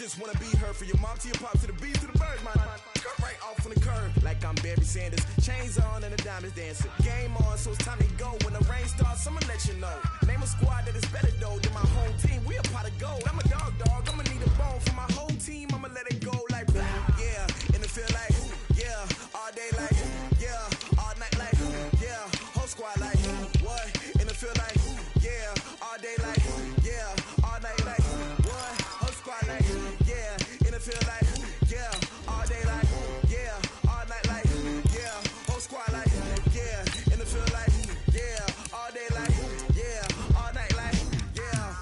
just wanna be heard from your mom to your pop to the beat to the bird, man. Cut right off on the curb like I'm Barry Sanders. Chains on and the diamonds dancing. Game on, so it's time to go. When the rain starts, I'ma let you know. Name a squad that is better though than my whole team. We a pot of gold. I'm a dog. I'ma need a bone for my whole team. I'ma let it go like yeah. In the field like yeah. All day like yeah. All night like yeah. Whole squad like what? In the field like yeah. All day like yeah. All night like what? Whole squad like yeah. In the field like yeah. All day like yeah. All night like yeah. Whole squad like yeah. In the field like yeah. All day like yeah. All night like yeah.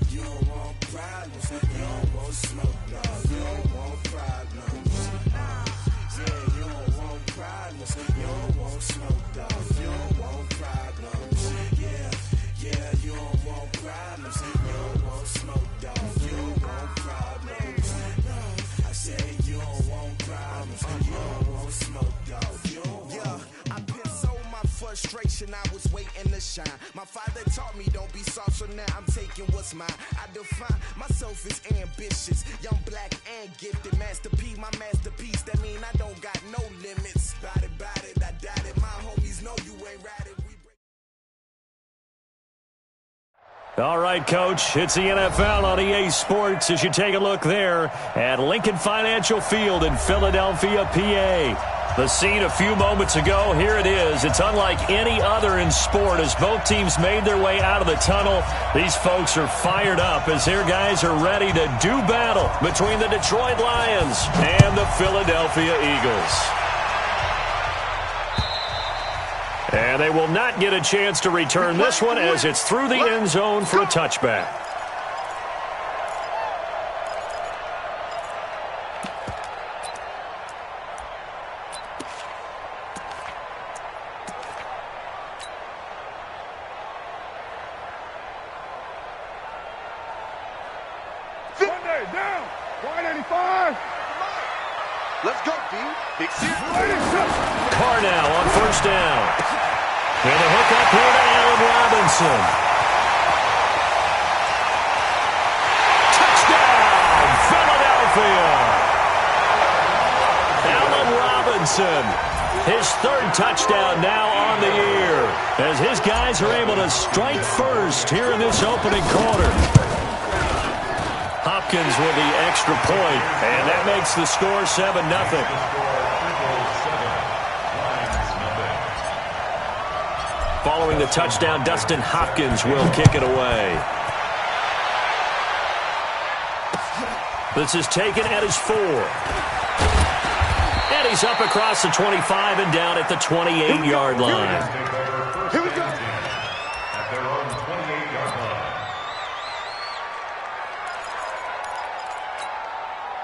You don't want problems. You don't want smoke. No, you don't want problems. Yeah, you don't want problems. You don't want smoke. No, you don't want problems. Yeah, you don't want problems. You don't want smoke. No, you don't want problems. No, I said you don't want problems. You don't want smoke. No, you don't want. Yeah, I've been so my frustration. I was waiting to shine. My father taught me don't be soft, so now I'm taking what's mine. I define myself as ambitious, young, black, and gifted. Master P, my masterpiece. That mean I don't got no limits. Bout it, I doubt it. My homies know you ain't right it. All right, Coach, it's the NFL on EA Sports as you take a look there at Lincoln Financial Field in Philadelphia, PA. The scene a few moments ago, here it is. It's unlike any other in sport as both teams made their way out of the tunnel. These folks are fired up as their guys are ready to do battle between the Detroit Lions and the Philadelphia Eagles. And they will not get a chance to return this one as it's through the end zone for a touchback. Down. 185. Let's go, D. Big C. Carnell on first down. And a hook up here to Allen Robinson. Touchdown, Philadelphia. Allen Robinson, his third touchdown now on the year as his guys are able to strike first here in this opening quarter. Hopkins with the extra point, and that makes the score 7-0. Following the touchdown, Dustin Hopkins will kick it away. This is taken at his 4. And he's up across the 25 and down at the 28-yard line. Here we go. At their own 28-yard line.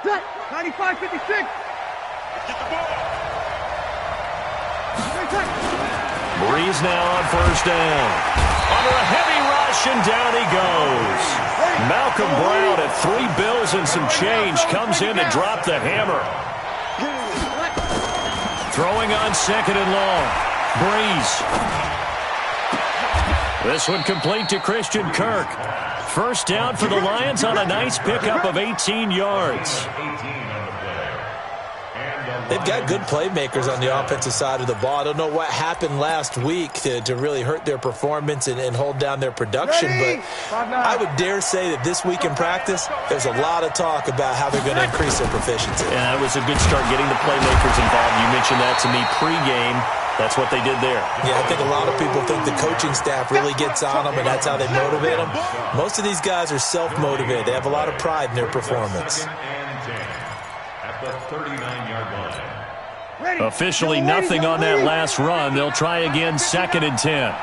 Set. 95-56. Get the ball. Breeze now on first down. Under a heavy rush, and down he goes. Malcolm Brown at 3 bills and some change comes in to drop the hammer. Throwing on second and long. Breeze. This one complete to Christian Kirk. First down for the Lions on a nice pickup of 18 yards. They've got good playmakers on the offensive side of the ball. I don't know what happened last week to really hurt their performance and hold down their production, but I would dare say that this week in practice, there's a lot of talk about how they're going to increase their proficiency. Yeah, that was a good start getting the playmakers involved. You mentioned that to me pregame. That's what they did there. Yeah, I think a lot of people think the coaching staff really gets on them, and that's how they motivate them. Most of these guys are self-motivated. They have a lot of pride in their performance. At the 39-yard line. Officially nothing on that last run. They'll try again, 2nd and 10.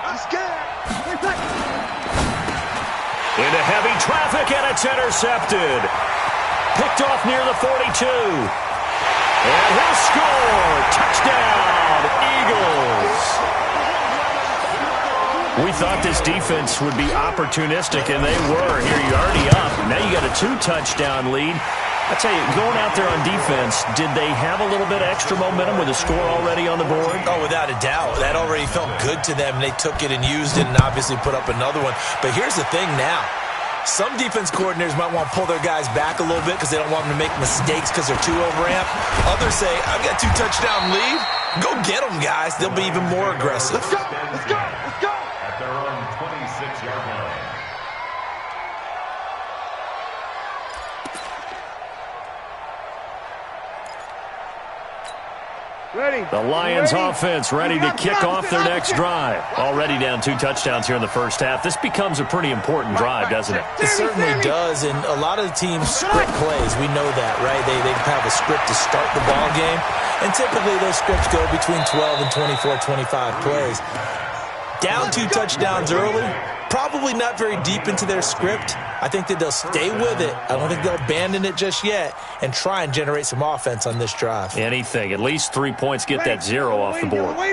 Into heavy traffic, and it's intercepted. Picked off near the 42. And he'll score. Touchdown, Eagles. We thought this defense would be opportunistic, and they were. Here you're already up. Now you got a 2-touchdown lead. I tell you, going out there on defense, did they have a little bit of extra momentum with a score already on the board? Oh, without a doubt. That already felt good to them. They took it and used it and obviously put up another one. But here's the thing now. Some defense coordinators might want to pull their guys back a little bit because they don't want them to make mistakes because they're too overamped. Others say, I've got 2 touchdown lead. Go get them, guys. They'll be even more aggressive. Let's go. Let's go. Let's go. At their own 26-yard line. Ready. The Lions offense ready to kick off their next drive. Already down 2 touchdowns here in the first half. This becomes a pretty important drive, doesn't it? It certainly does, and a lot of the teams script plays. We know that, right? They have a script to start the ball game, and typically those scripts go between 12 and 24, 25 plays. Down 2 touchdowns early, probably not very deep into their script. I think that they'll stay with it. I don't think they'll abandon it just yet and try and generate some offense on this drive. Anything. At least 3 points, get that 0 off the board. 12.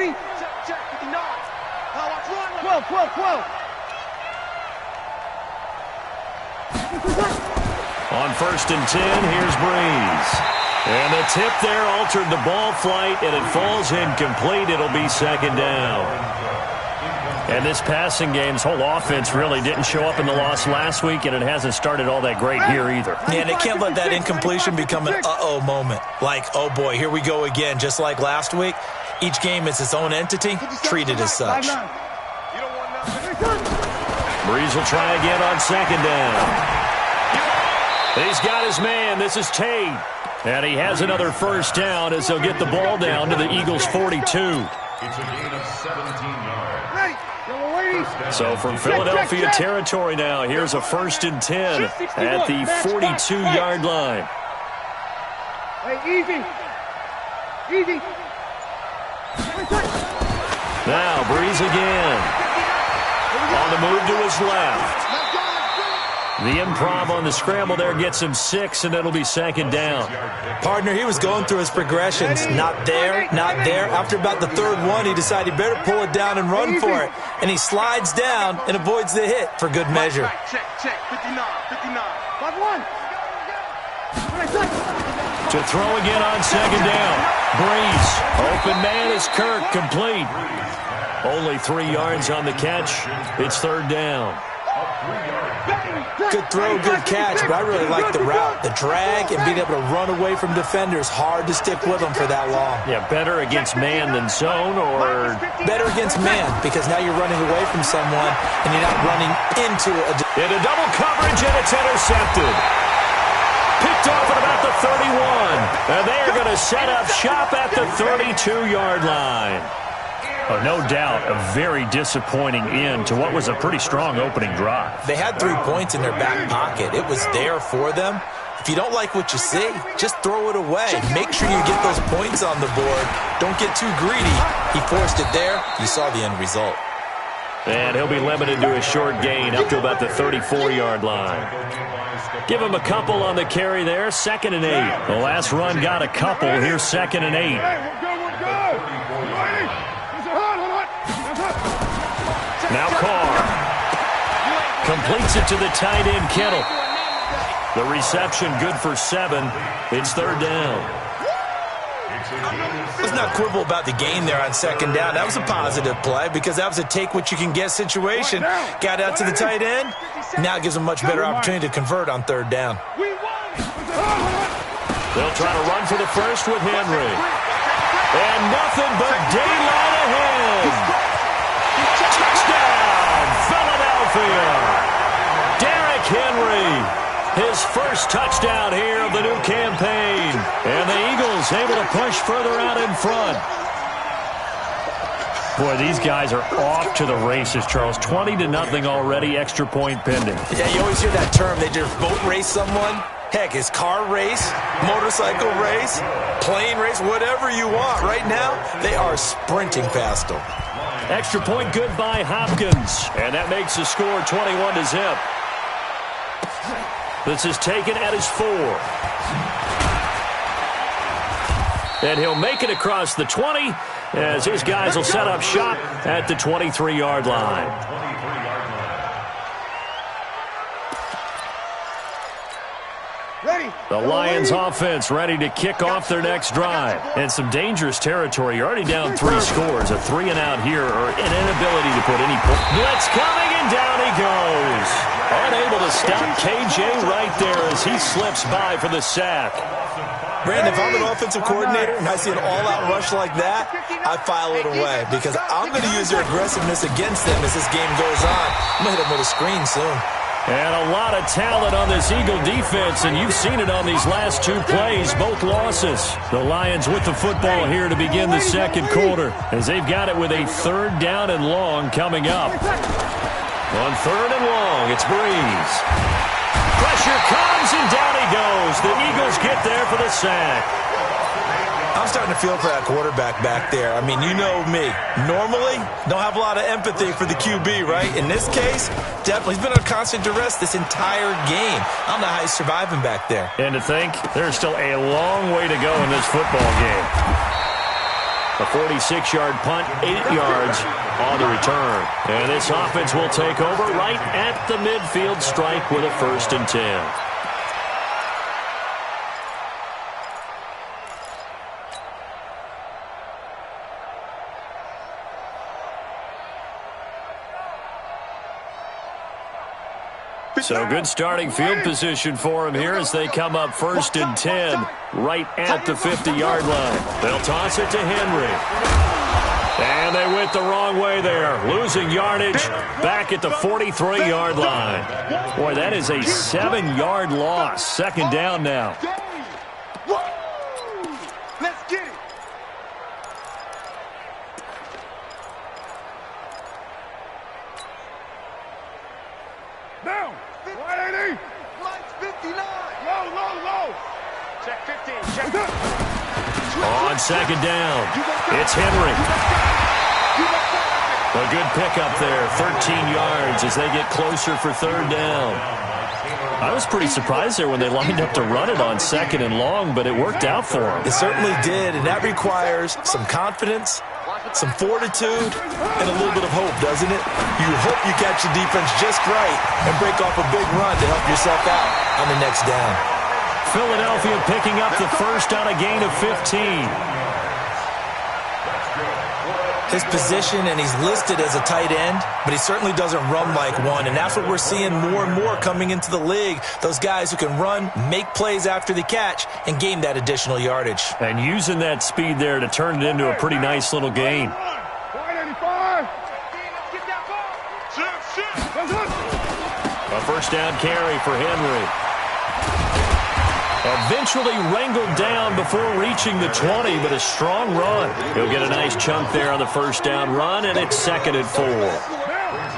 On 1st and 10, here's Breeze. And the tip there altered the ball flight, and it falls incomplete. It'll be 2nd down. And this passing game's whole offense really didn't show up in the loss last week, and it hasn't started all that great here either. Yeah, and they can't let that incompletion become an uh-oh moment. Like, oh boy, here we go again, just like last week. Each game is its own entity, treated as such. Breeze will try again on 2nd down. He's got his man. This is Tate. And he has another 1st down as they'll get the ball down to the Eagles' 42. It's a gain of 17 yards. So from Philadelphia territory now, here's a 1st and 10 at the 42-yard line. Hey, easy. Easy. Now Breeze again. On the move to his left. The improv on the scramble there gets him 6, and it'll be 2nd down. Partner, he was going through his progressions. Not there, not there. After about the 3rd one, he decided he better pull it down and run for it. And he slides down and avoids the hit for good measure. Check. 59. 5-1. To throw again on 2nd down. Breeze. Open man is Kirk, complete. Only 3 yards on the catch. It's 3rd down. Good throw, good catch, but I really like the route. The drag and being able to run away from defenders, hard to stick with them for that long. Yeah, better against man than zone, or? Better against man, because now you're running away from someone and you're not running into a... Into double coverage, and it's intercepted. Picked off at about the 31. And they are going to set up shop at the 32-yard line. Oh, no doubt a very disappointing end to what was a pretty strong opening drive. They had 3 points in their back pocket. It was there for them. If you don't like what you see, just throw it away. Make sure you get those points on the board. Don't get too greedy. He forced it there. You saw the end result. And he'll be limited to a short gain up to about the 34-yard line. Give him a couple on the carry there. 2nd and 8. The last run got a couple. Here's 2nd and 8. We're good. Now Carr completes it to the tight end, Kittle. The reception good for 7. It's 3rd down. Let's not quibble about the gain there on 2nd down. That was a positive play because that was a take-what-you-can-get situation. Got out to the tight end. Now it gives them a much better opportunity to convert on 3rd down. They'll try to run for the first with Henry. And nothing but daylight ahead. Touchdown, Philadelphia. Derrick Henry, his first touchdown here of the new campaign. And the Eagles able to push further out in front. Boy, these guys are off to the races, Charles. 20-0 already, extra point pending. Yeah, you always hear that term. They just boat race someone. Heck, it's car race, motorcycle race, plane race, whatever you want. Right now, they are sprinting past them. Extra point good by Hopkins. And that makes the score 21-0. This is taken at his 4. And he'll make it across the 20 as his guys will set up shop at the 23-yard line. Ready. The Lions offense ready to kick off their next drive. And some dangerous territory. You're already down 3 scores. A 3-and-out here or an inability to put any point. Blitz coming, and down he goes. Unable to stop KJ right there as he slips by for the sack. Brandon, if I'm an offensive coordinator and I see an all-out rush like that, I file it away because I'm going to use their aggressiveness against them as this game goes on. I'm going to hit them with a screen soon. And a lot of talent on this Eagle defense, and you've seen it on these last 2 plays, both losses. The Lions with the football here to begin the second quarter as they've got it with a 3rd down and long coming up. On 3rd and long, it's Breeze. Pressure comes, and down he goes. The Eagles get there for the sack. I'm starting to feel for that quarterback back there. I mean, you know me. Normally, don't have a lot of empathy for the QB, right? In this case, definitely. He's been under constant duress this entire game. I don't know how he's surviving back there. And to think, there's still a long way to go in this football game. A 46-yard punt, 8 yards on the return. And this offense will take over right at the midfield strike with a 1st and 10. So good starting field position for him here as they come up 1st and 10 right at the 50-yard line. They'll toss it to Henry. And they went the wrong way there, losing yardage back at the 43-yard line. Boy, that is a 7-yard loss. 2nd down now. Let's get it. Down. 180. Lights 59. Low. Check 15. Check. On 2nd down, it's Henry. A good pickup there, 13 yards as they get closer for 3rd down. I was pretty surprised there when they lined up to run it on 2nd and long, but it worked out for them. It certainly did, and that requires some confidence, some fortitude, and a little bit of hope, doesn't it? You hope you catch the defense just right and break off a big run to help yourself out on the next down. Philadelphia picking up the 1st on a gain of 15. His position, and he's listed as a tight end, but he certainly doesn't run like one, and that's what we're seeing more and more coming into the league. Those guys who can run, make plays after the catch, and gain that additional yardage. And using that speed there to turn it into a pretty nice little gain. 185. A 1st down carry for Henry. Eventually wrangled down before reaching the 20, but a strong run. He'll get a nice chunk there on the 1st down run, and it's 2nd and 4.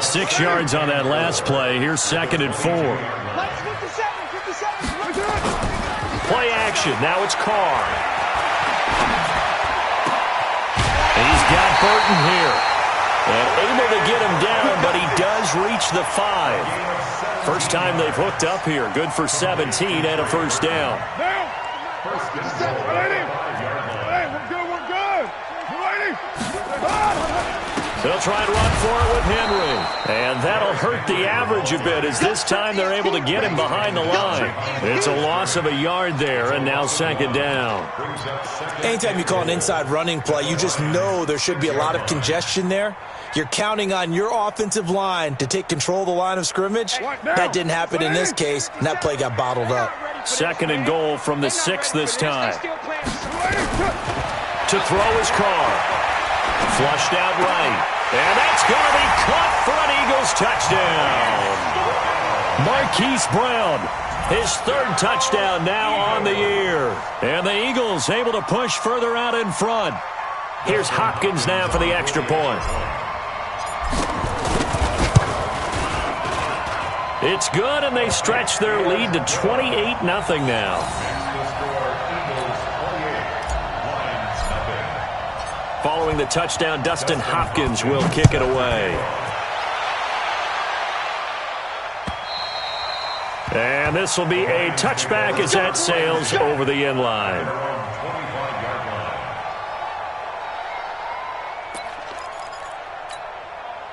6 yards on that last play. Here's 2nd and 4. Play action. Now it's Carr. He's got Burton here. And able to get him down, but he does reach the 5. First time they've hooked up here. Good for 17 and a 1st down. They'll try and run for it with Henry. And that'll hurt the average a bit as this time they're able to get him behind the line. It's a loss of a yard there, and now 2nd down. Anytime you call an inside running play, you just know there should be a lot of congestion there. You're counting on your offensive line to take control of the line of scrimmage. That didn't happen in this case, and that play got bottled up. 2nd and goal from the 6 this time. To throw his Carr. Flushed out right. And that's going to be caught for an Eagles touchdown. Marquise Brown, his 3rd touchdown now on the year. And the Eagles able to push further out in front. Here's Hopkins now for the extra point. It's good, and they stretch their lead to 28-0 now. Following the touchdown, Dustin Hopkins will kick it away. And this will be a touchback as that sails over the end line.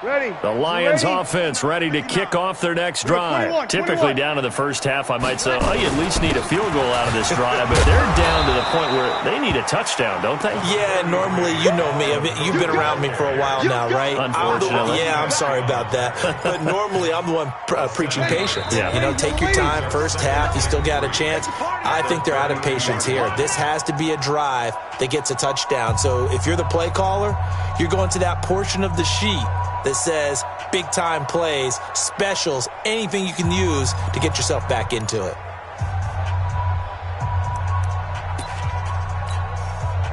The Lions offense ready to kick off their next drive. Typically down in the first half, I might say, oh, you at least need a field goal out of this drive, but they're down to the point where they need a touchdown, don't they? Yeah, normally, you know me. I mean, you've been around me for a while now, right? Unfortunately. I'm sorry about that. But normally, I'm the one preaching patience. Yeah. You know, take your time. First half, you still got a chance. I think they're out of patience here. This has to be a drive that gets a touchdown. So if you're the play caller, you're going to that portion of the sheet that says big-time plays, specials, anything you can use to get yourself back into it.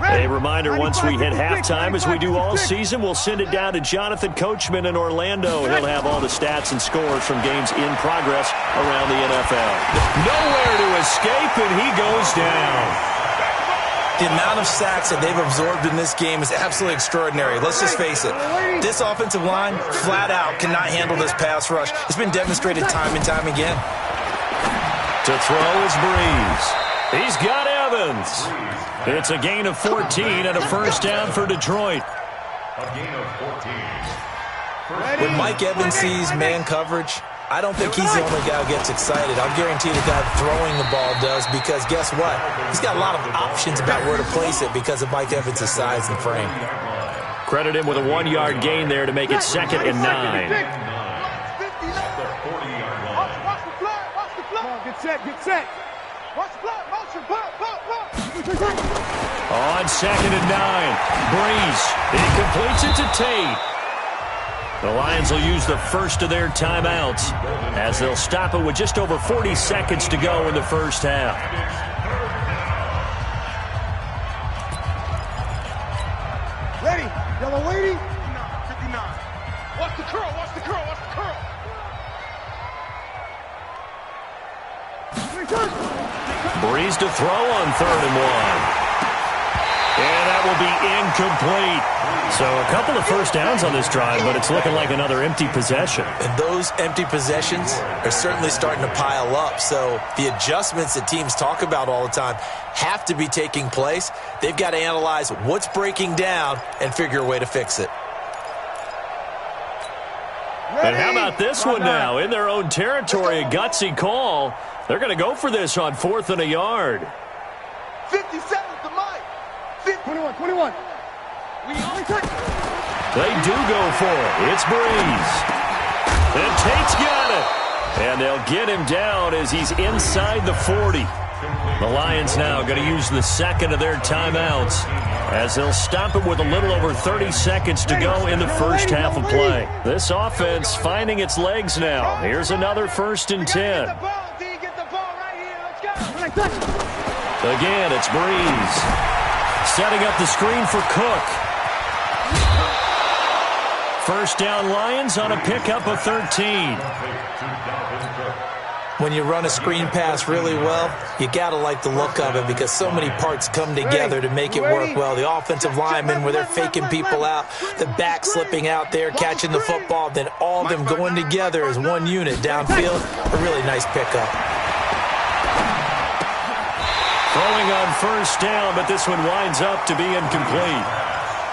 A reminder, once we hit halftime, as we do all season, we'll send it down to Jonathan Coachman in Orlando. He'll have all the stats and scores from games in progress around the NFL. Nowhere to escape, and he goes down. The amount of sacks that they've absorbed in this game is absolutely extraordinary. Let's just face it. This offensive line, flat out, cannot handle this pass rush. It's been demonstrated time and time again. To throw is Breeze. He's got Evans. It's a gain of 14 and a first down for Detroit. A gain of 14. When Mike Evans sees man coverage, I don't think he's the only guy who gets excited. I'll guarantee the guy throwing the ball does, because guess what? He's got a lot of options about where to place it because of Mike Evans' size and frame. Credit him with a 1-yard gain there to make it 2nd and 9. Watch the flag, watch the flag. Get set, get set. Watch the flag, motion, pop. On 2nd and 9, Breeze. He completes it to Tate. The Lions will use the first of their timeouts as they'll stop it with just over 40 seconds to go in the first half. Ready, yellow lady. 59. Watch the curl, watch the curl, watch the curl. Breeze to throw on 3rd and 1. And that will be incomplete. So a couple of first downs on this drive, but it's looking like another empty possession. And those empty possessions are certainly starting to pile up. So the adjustments that teams talk about all the time have to be taking place. They've got to analyze what's breaking down and figure a way to fix it. And how about this one now? In their own territory, a gutsy call. They're going to go for this on 4th and a yard. 57 to Mike. 21. They do go for it. It's Breeze. And Tate's got it. And they'll get him down as he's inside the 40. The Lions now going to use the second of their timeouts as they'll stop it with a little over 30 seconds to go in the first half of play. This offense finding its legs now. Here's another 1st and 10. Again, it's Breeze. Setting up the screen for Cook. First down Lions on a pickup of 13. When you run a screen pass really well, you got to like the look of it because so many parts come together to make it work well. The offensive linemen where they're faking people out, the back slipping out there, catching the football, then all of them going together as one unit downfield. A really nice pickup. Throwing on first down, but this one winds up to be incomplete.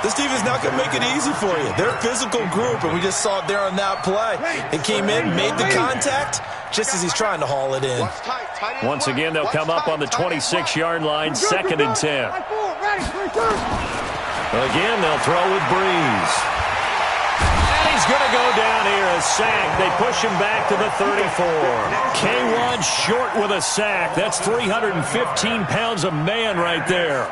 This team is not going to make it easy for you. They're a physical group, and we just saw it there on that play. They came in, made the contact, just as he's trying to haul it in. Once again, they'll come up on the 26-yard line, 2nd and 10. Again, they'll throw with Breeze. And he's going to go down here, a sack. They push him back to the 34. K1 short with a sack. That's 315 pounds of man right there.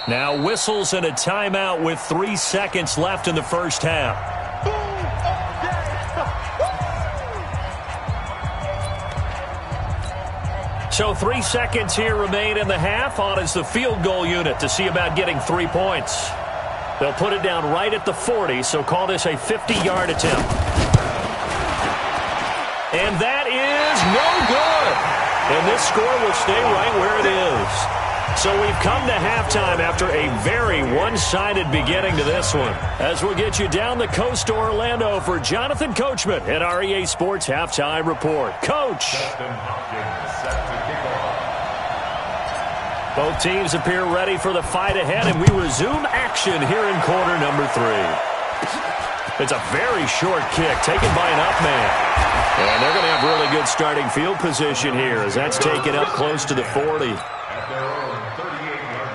Now whistles and a timeout with 3 seconds left in the first half. So 3 seconds here remain in the half. On is the field goal unit to see about getting 3 points. They'll put it down right at the 40, so call this a 50-yard attempt. And that is no good. And this score will stay right where it is. So we've come to halftime after a very one-sided beginning to this one. As we'll get you down the coast to Orlando for Jonathan Coachman at our EA Sports Halftime Report. Coach. Both teams appear ready for the fight ahead, and we resume action here in quarter number 3. It's a very short kick taken by an up man. And they're going to have really good starting field position here as that's taken up close to the 40. At their own 38-yard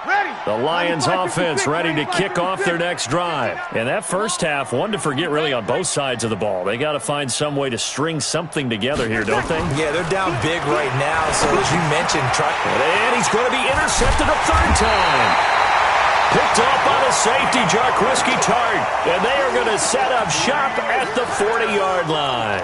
line. The Lions offense ready to kick off their next drive. And that first half, one to forget really on both sides of the ball. They got to find some way to string something together here, don't they? Yeah, they're down big right now. So as you mentioned, and he's going to be intercepted a third time. Picked off by the safety, Jarquiski Tart. And they are going to set up shop at the 40-yard line.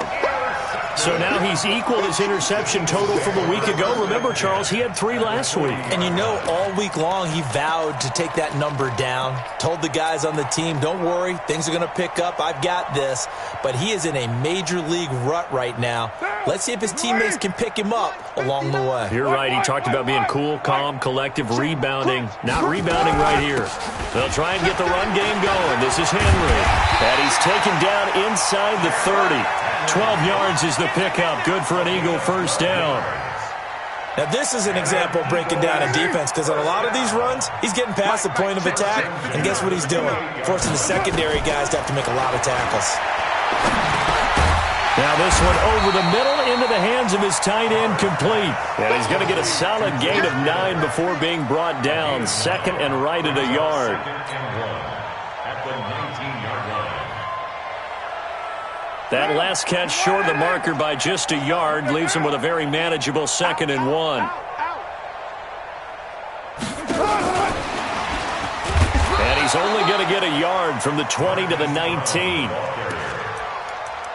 So now he's equaled his interception total from a week ago. Remember, Charles, he had 3 last week. And you know, all week long he vowed to take that number down. Told the guys on the team, don't worry, things are going to pick up. I've got this. But he is in a major league rut right now. Let's see if his teammates can pick him up along the way. You're right. He talked about being cool, calm, collective, rebounding. Not rebounding right here. They'll try and get the run game going. This is Henry. And he's taken down inside the 30. 12 yards is the pickup. Good for an Eagle first down. Now, this is an example of breaking down a defense because on a lot of these runs, he's getting past the point of attack, and guess what he's doing? Forcing the secondary guys to have to make a lot of tackles. Now this one over the middle into the hands of his tight end, complete. And he's going to get a solid gain of 9 before being brought down. Second and right at a yard. At the 19-yard line. That last catch short of the marker by just a yard leaves him with a very manageable 2nd and 1. And he's only going to get a yard from the 20 to the 19.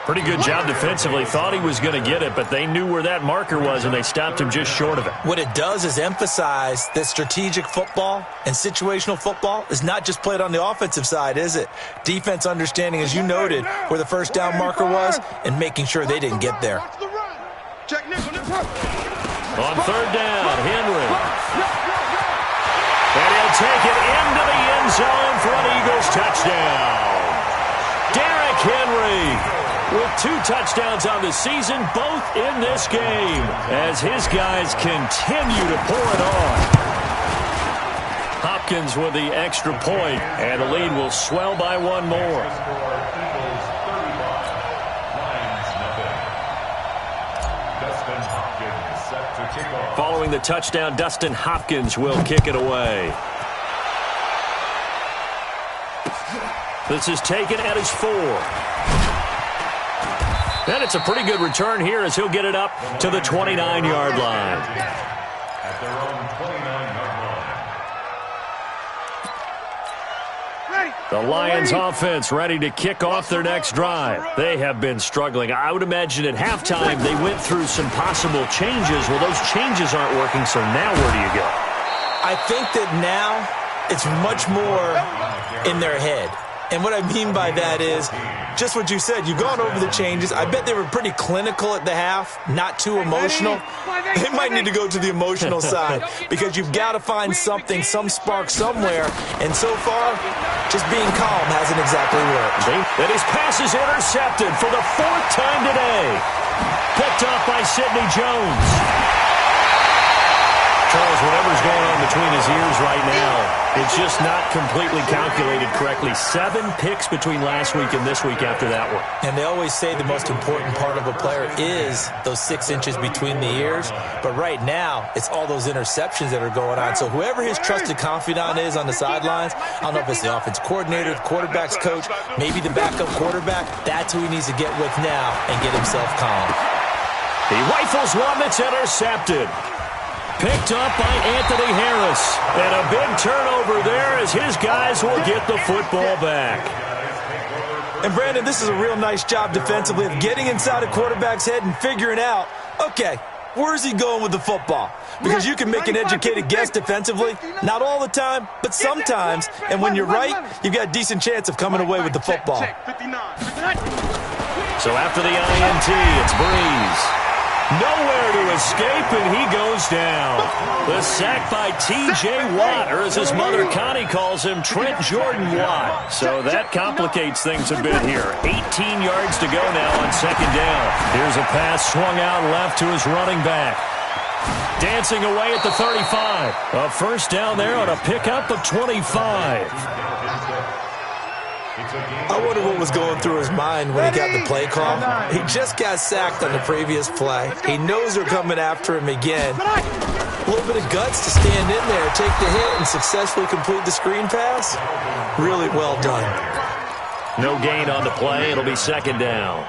Pretty good job defensively. Thought he was going to get it, but they knew where that marker was, and they stopped him just short of it. What it does is emphasize that strategic football and situational football is not just played on the offensive side, is it? Defense understanding, as you noted, where the first down marker was and making sure they didn't get there. On third down, Henry. And he'll take it into the end zone for an Eagles touchdown. Derrick Henry with 2 touchdowns on the season, both in this game, as his guys continue to pour it on. Hopkins with the extra point, and the lead will swell by 1 more. Following the touchdown, Dustin Hopkins will kick it away. This is taken at his 4. And it's a pretty good return here as he'll get it up to the 29-yard line. At their own 29-yard line. The Lions offense ready to kick off their next drive. They have been struggling. I would imagine at halftime they went through some possible changes. Well, those changes aren't working, so now where do you go? I think that now it's much more in their head. And what I mean by that is just what you said. You've gone over the changes. I bet they were pretty clinical at the half, not too emotional. They might need to go to the emotional side because you've got to find something, some spark somewhere. And so far, just being calm hasn't exactly worked. And his pass is intercepted for the 4th time today. Picked off by Sidney Jones. Charles, whatever's going on between his ears right now, it's just not completely calculated correctly. 7 picks between last week and this week after that one. And they always say the most important part of a player is those 6 inches between the ears. But right now, it's all those interceptions that are going on. So whoever his trusted confidant is on the sidelines, I don't know if it's the offense coordinator, the quarterback's coach, maybe the backup quarterback, that's who he needs to get with now and get himself calm. He rifles one that's intercepted. Picked up by Anthony Harris. And a big turnover there as his guys will get the football back. And Brandon, this is a real nice job defensively of getting inside a quarterback's head and figuring out, okay, where's he going with the football? Because you can make an educated guess defensively, not all the time, but sometimes. And when you're right, you've got a decent chance of coming away with the football. So after the INT, it's Breeze. Nowhere to escape, and he goes goes down. The sack by T.J. Watt, or as his mother Connie calls him, Trent Jordan Watt. So that complicates things a bit here. 18 yards to go now on second down. Here's a pass swung out left to his running back. Dancing away at the 35. A first down there on a pickup of 25. I wonder what was going through his mind when he got the play call. He just got sacked on the previous play. He knows they're coming after him again. A little bit of guts to stand in there, take the hit, and successfully complete the screen pass. Really well done. No gain on the play. It'll be second down.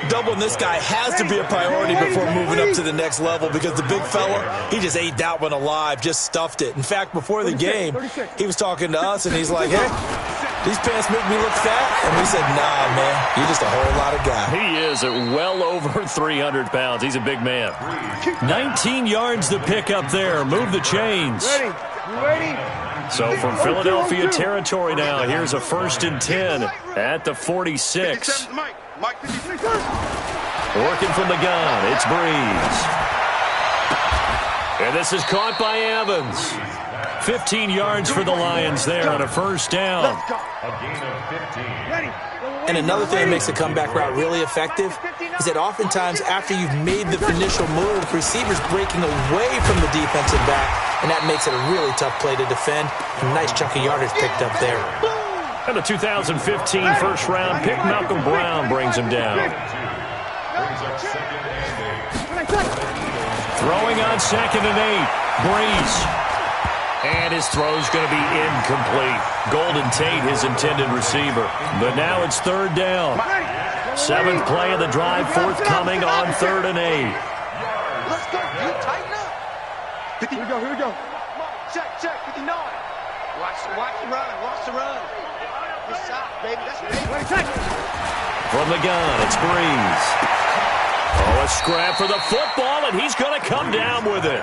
Doubling this guy has to be a priority before moving up to the next level because the big fella, he just ate that one alive, just stuffed it. In fact, before the game, he was talking to us, and he's like, hey, these pants make me look fat? And we said, nah, man, you're just a whole lot of guy. He is at well over 300 pounds. He's a big man. 19 yards to pick up there. Move the chains. So from Philadelphia territory now, here's a 1st and 10 at the 46. Working from the gun, it's Breeze. And this is caught by Evans. 15 yards for the Lions there on a first down. And another thing that makes the comeback route really effective is that oftentimes after you've made the initial move, receivers breaking away from the defensive back, and that makes it a really tough play to defend. A nice chunk of yardage picked up there. And the 2015 first-round pick, Malcolm Brown, brings him down. Throwing on 2nd and 8. Breeze. And his throw's going to be incomplete. Golden Tate, his intended receiver. But now it's 3rd down. 7th play of the drive, forthcoming on 3rd and 8. Let's go. You tighten up. Here we go. Check. 59. Watch the run. This side, baby. That's big. From the gun, it's Breeze. Oh, a scrap for the football, and he's going to come down with it.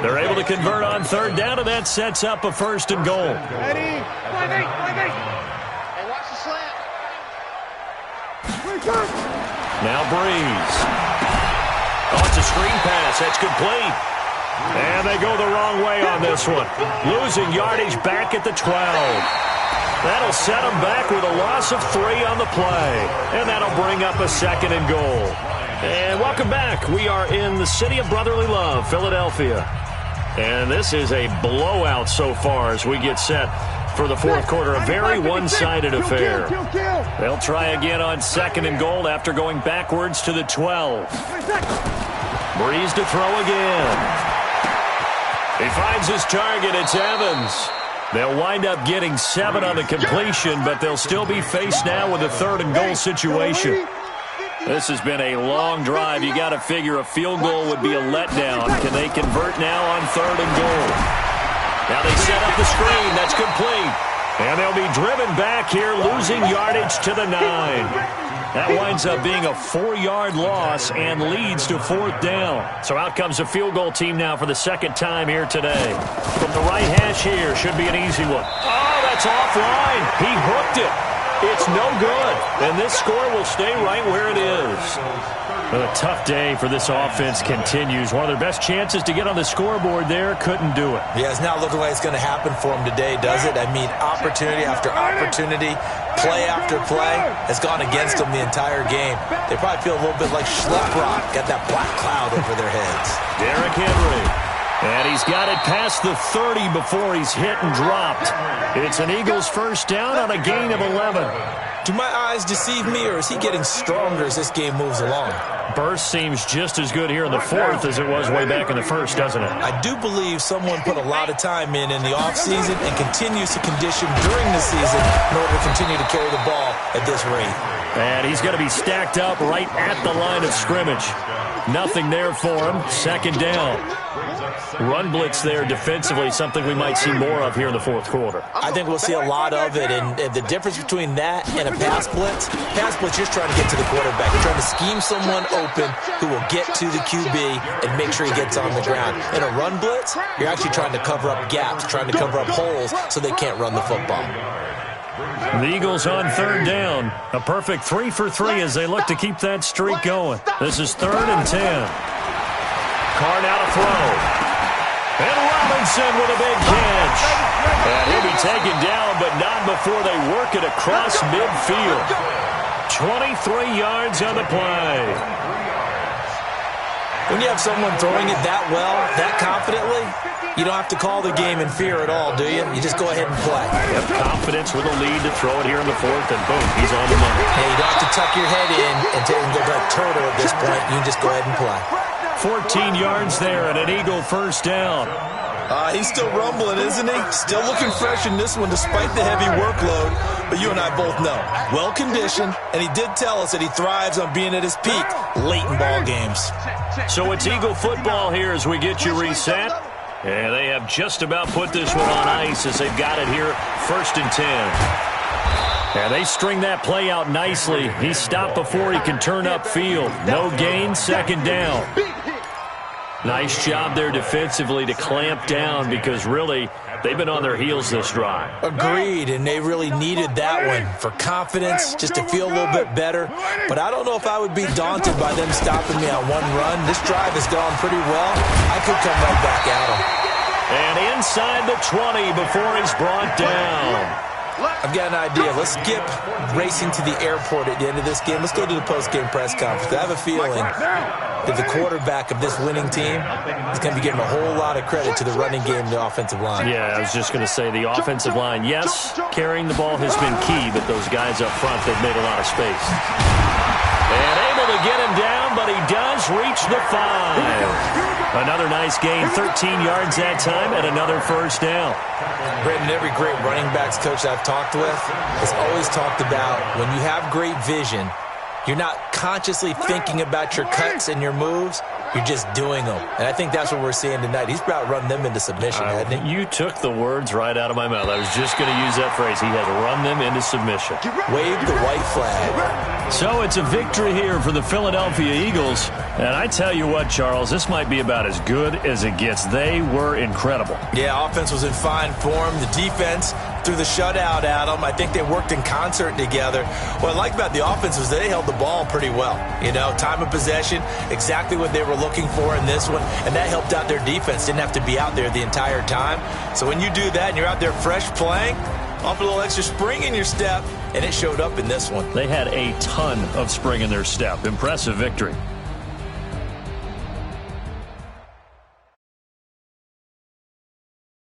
They're able to convert on 3rd down, and that sets up a 1st and goal. Ready? 5-8. Hey, watch the slant. Now Breeze. Oh, it's a screen pass. That's complete. And they go the wrong way on this one. Losing yardage back at the 12. That'll set them back with a loss of 3 on the play. And that'll bring up a 2nd and goal. And welcome back. We are in the city of brotherly love, Philadelphia. And this is a blowout so far as we get set for the 4th quarter. A very one-sided affair. They'll try again on 2nd and goal after going backwards to the 12. Breeze to throw again. He finds his target. It's Evans. They'll wind up getting 7 on the completion, but they'll still be faced now with a 3rd and goal situation. This has been a long drive. You got to figure a field goal would be a letdown. Can they convert now on 3rd and goal? Now they set up the screen. That's complete. And they'll be driven back here, losing yardage to the 9. That winds up being a 4-yard loss and leads to 4th down. So out comes a field goal team now for the 2nd time here today. From the right hash here, should be an easy one. Oh, that's offline. He hooked it. It's no good. And this score will stay right where it is. A tough day for this offense continues. One of their best chances to get on the scoreboard there, couldn't do it. Yeah, it's not looking like it's going to happen for them today, does it? I mean, opportunity after opportunity, play after play has gone against them the entire game. They probably feel a little bit like Schlepp Rock, got that black cloud over their heads. Derrick Henry. And he's got it past the 30 before he's hit and dropped. It's an Eagles first down on a gain of 11. Do my eyes deceive me, or is he getting stronger as this game moves along? Burst seems just as good here in the 4th as it was way back in the 1st, doesn't it? I do believe someone put a lot of time in the offseason and continues to condition during the season in order to continue to carry the ball at this rate. And he's going to be stacked up right at the line of scrimmage. Nothing there for him. 2nd down. Run blitz there defensively, something we might see more of here in the 4th quarter. I think we'll see a lot of it, and the difference between that and a pass blitz, you're just trying to get to the quarterback. You're trying to scheme someone open who will get to the QB and make sure he gets on the ground. In a run blitz, you're actually trying to cover up gaps, trying to cover up holes so they can't run the football. The Eagles on 3rd down. A perfect 3 for 3 as they look to keep that streak going. This is 3rd and 10. Carr now to throw. And Robinson with a big catch. And he'll be taken down, but not before they work it across midfield. 23 yards on the play. When you have someone throwing it that well, that confidently, you don't have to call the game in fear at all, do you? You just go ahead and play. You have confidence with a lead to throw it here in the fourth, and boom, he's on the money. Yeah, you don't have to tuck your head in and go back turtle at this point. You can just go ahead and play. 14 yards there and an Eagle first down. He's still rumbling, isn't he? Still looking fresh in this one despite the heavy workload. But you and I both know, well-conditioned, and he did tell us that he thrives on being at his peak late in ball games. So it's Eagle football here as we get you reset. And they have just about put this one on ice as they've got it here, 1st and 10. And they string that play out nicely. He stopped before he can turn upfield. No gain, 2nd down. Nice job there defensively to clamp down because really they've been on their heels this drive. Agreed, and they really needed that one for confidence, just to feel a little bit better. But I don't know if I would be daunted by them stopping me on one run. This drive has gone pretty well. I could come right back at them. And inside the 20 before he's brought down. I've got an idea. Let's skip racing to the airport at the end of this game. Let's go to the post-game press conference. I have a feeling that the quarterback of this winning team is going to be giving a whole lot of credit to the running game and the offensive line. Yeah, I was just going to say the offensive line, yes, carrying the ball has been key, but those guys up front, they've made a lot of space. And able to get him down, but he does reach the 5. Another nice gain, 13 yards that time, and another first down. Brendan, every great running backs coach I've talked with has always talked about when you have great vision, you're not consciously thinking about your cuts and your moves. You're just doing them. And I think that's what we're seeing tonight. He's about run them into submission, hasn't he? You took the words right out of my mouth. I was just going to use that phrase. He has run them into submission. Wave the white flag. So it's a victory here for the Philadelphia Eagles. And I tell you what, Charles, this might be about as good as it gets. They were incredible. Yeah, offense was in fine form. The defense threw the shutout at them. I think they worked in concert together. What I like about the offense was they held the ball pretty well. You know, time of possession, exactly what they were looking for in this one, and that helped out their defense. Didn't have to be out there the entire time. So when you do that and you're out there fresh playing, off a little extra spring in your step, and it showed up in this one. They had a ton of spring in their step. Impressive victory.